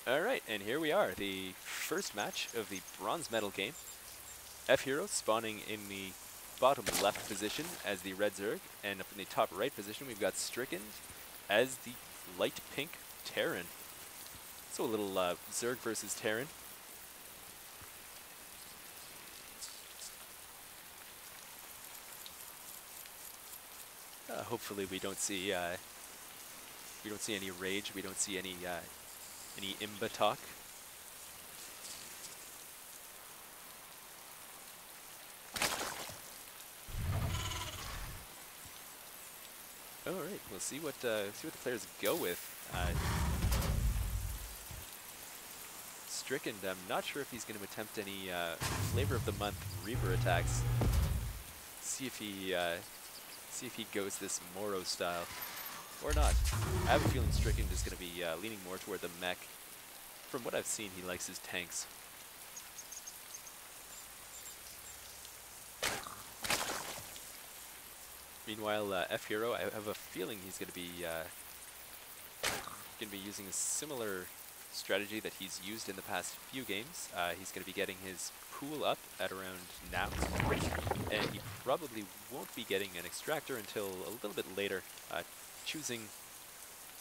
Alright, and here we are, the first match of the bronze medal game. Efhiro spawning in the bottom left position as the red Zerg, and up in the top right position we've got zStrickened as the light pink Terran. So a little Zerg versus Terran. Hopefully we don't see any rage, we don't see any imba talk. All right, we'll see what the players go with. zStrickened, I'm not sure if he's going to attempt any flavor of the month Reaver attacks. See if he goes this Moro style or not. I have a feeling zStrickened is going to be leaning more toward the mech. From what I've seen, he likes his tanks. Meanwhile, Efhiro, I have a feeling he's going to be using a similar strategy that he's used in the past few games. He's going to be getting his pool up at around now, and he probably won't be getting an extractor until a little bit later, choosing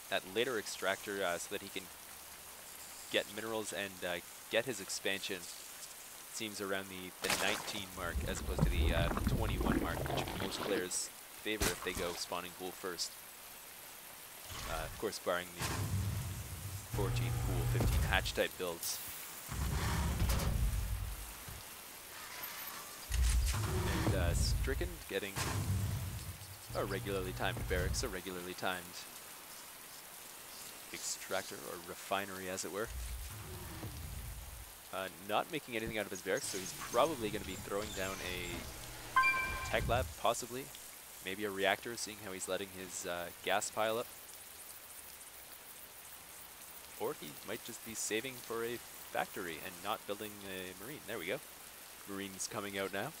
that later extractor so that he can get minerals and get his expansion. Seems around the 19 mark as opposed to the 21 mark, which most players favor if they go spawning pool first. Of course, barring the 14 pool, 15 hatch type builds. And zStrickened getting a regularly timed barracks, a regularly timed extractor or refinery, as it were. Not making anything out of his barracks, so he's probably going to be throwing down a tech lab, possibly. Maybe a reactor, seeing how he's letting his gas pile up. Or he might just be saving for a factory and not building a marine. There we go. Marine's coming out now.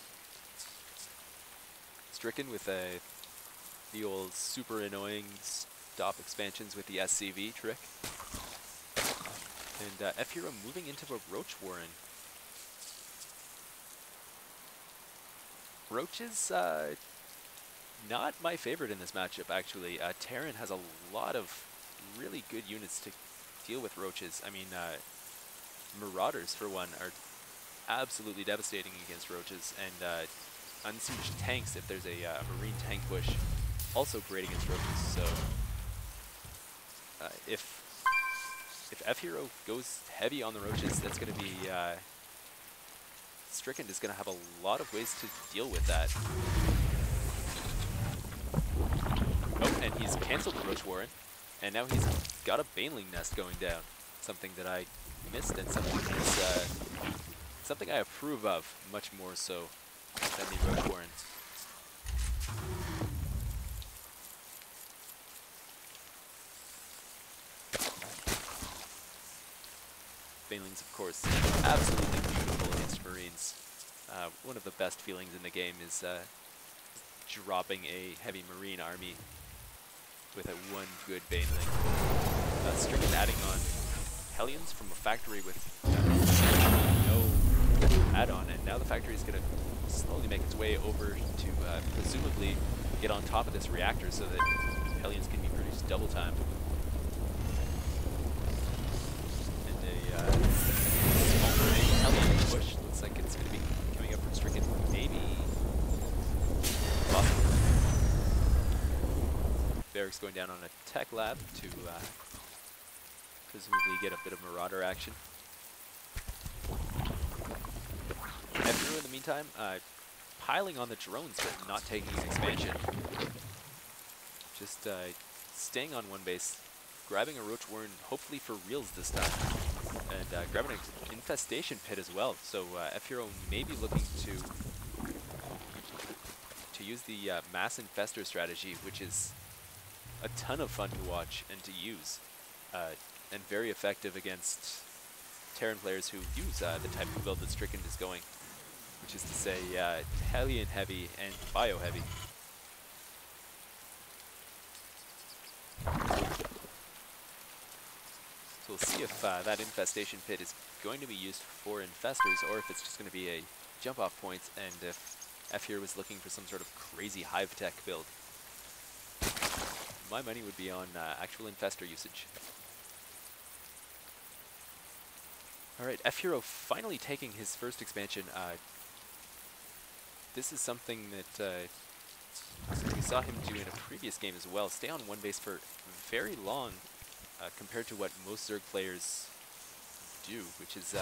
zStrickened with the old super annoying stop expansions with the SCV trick. And Efhiro moving into a Roach Warren. Roach is not my favorite in this matchup, actually. Terran has a lot of really good units to deal with roaches. I mean, Marauders, for one, are absolutely devastating against roaches, and unsieged tanks, if there's a marine tank push, also great against roaches. So if Efhiro goes heavy on the roaches, that's going to be zStrickened is going to have a lot of ways to deal with that. Oh, and he's cancelled the Roach Warren, and now he's got a Baneling nest going down. Something that I missed, and something I approve of much more so than the Roach Warren. Banelings, of course, absolutely beautiful against Marines. One of the best feelings in the game is dropping a heavy Marine army with a one good Baneling. zStrickened adding on Hellions from a factory with no add-on, and now the factory is going to slowly make its way over to presumably get on top of this reactor so that Hellions can be produced double time. Small Hellion push looks like it's going to be coming up from zStrickened, maybe possible. Barracks going down on a tech lab to presumably get a bit of Marauder action. Efhiro, in the meantime, piling on the drones but not taking an expansion. Just staying on one base, grabbing a Roach Warren, hopefully for reals this time, and grabbing an infestation pit as well. So Efhiro may be looking to use the mass infester strategy, which is a ton of fun to watch and to use, and very effective against Terran players who use the type of build that zStrickened is going, which is to say Hellion heavy and bio heavy. So we'll see if that infestation pit is going to be used for infestors or if it's just going to be a jump off point, and if Efhiro was looking for some sort of crazy hive tech build. My money would be on actual infestor usage. Alright, Efhiro finally taking his first expansion. This is something that we saw him do in a previous game as well. Stay on one base for very long compared to what most Zerg players do, which is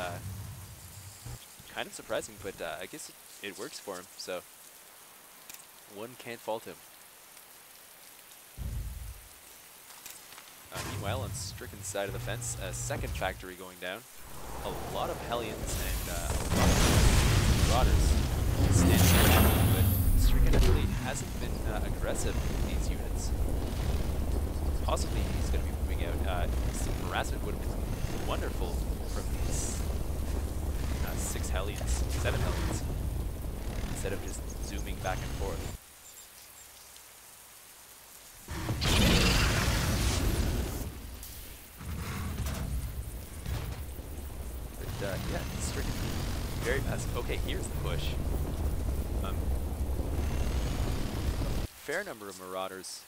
kind of surprising, but I guess it works for him, so one can't fault him. Meanwhile, on Stricken's side of the fence, a second factory going down. A lot of Hellions and a lot of Marauders standing around, but Stricken actually hasn't been aggressive with these units. Possibly he's going to be moving out. Some harassment would have been wonderful from these 6 Hellions, 7 Hellions, instead of just zooming back and forth. Yeah, Stricken very passive. Okay, here's the push. Fair number of Marauders,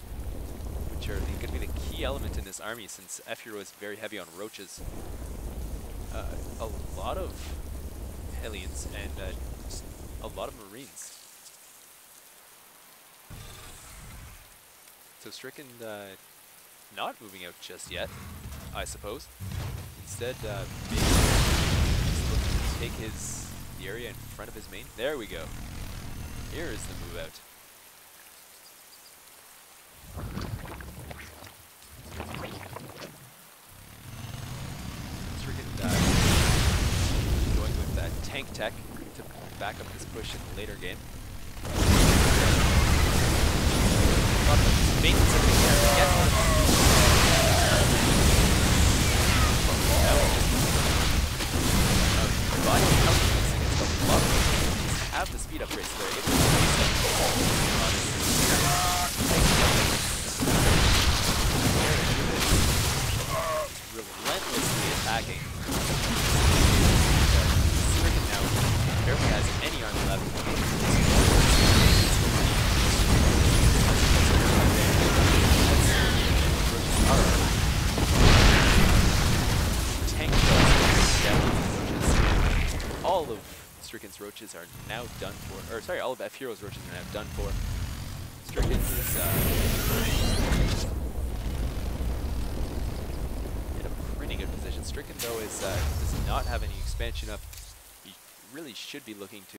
which are going to be the key element in this army since Efhiro is very heavy on roaches. A lot of Hellions and just a lot of Marines. So Stricken not moving out just yet, I suppose. Instead, maybe just looking to take the area in front of his main. There we go. Here is the move out. Stricken going with that tank tech to back up this push in the later game. Maintenance of the air to get have the speed upgrades so they're able to relentlessly attacking. Stricken now barely has any army left. Tank roaches. All of Stricken's roaches are now done for, or sorry, all of Efhiro's roaches are now done for. Stricken is in a pretty good position. Stricken though is does not have any expansion up. He really should be looking to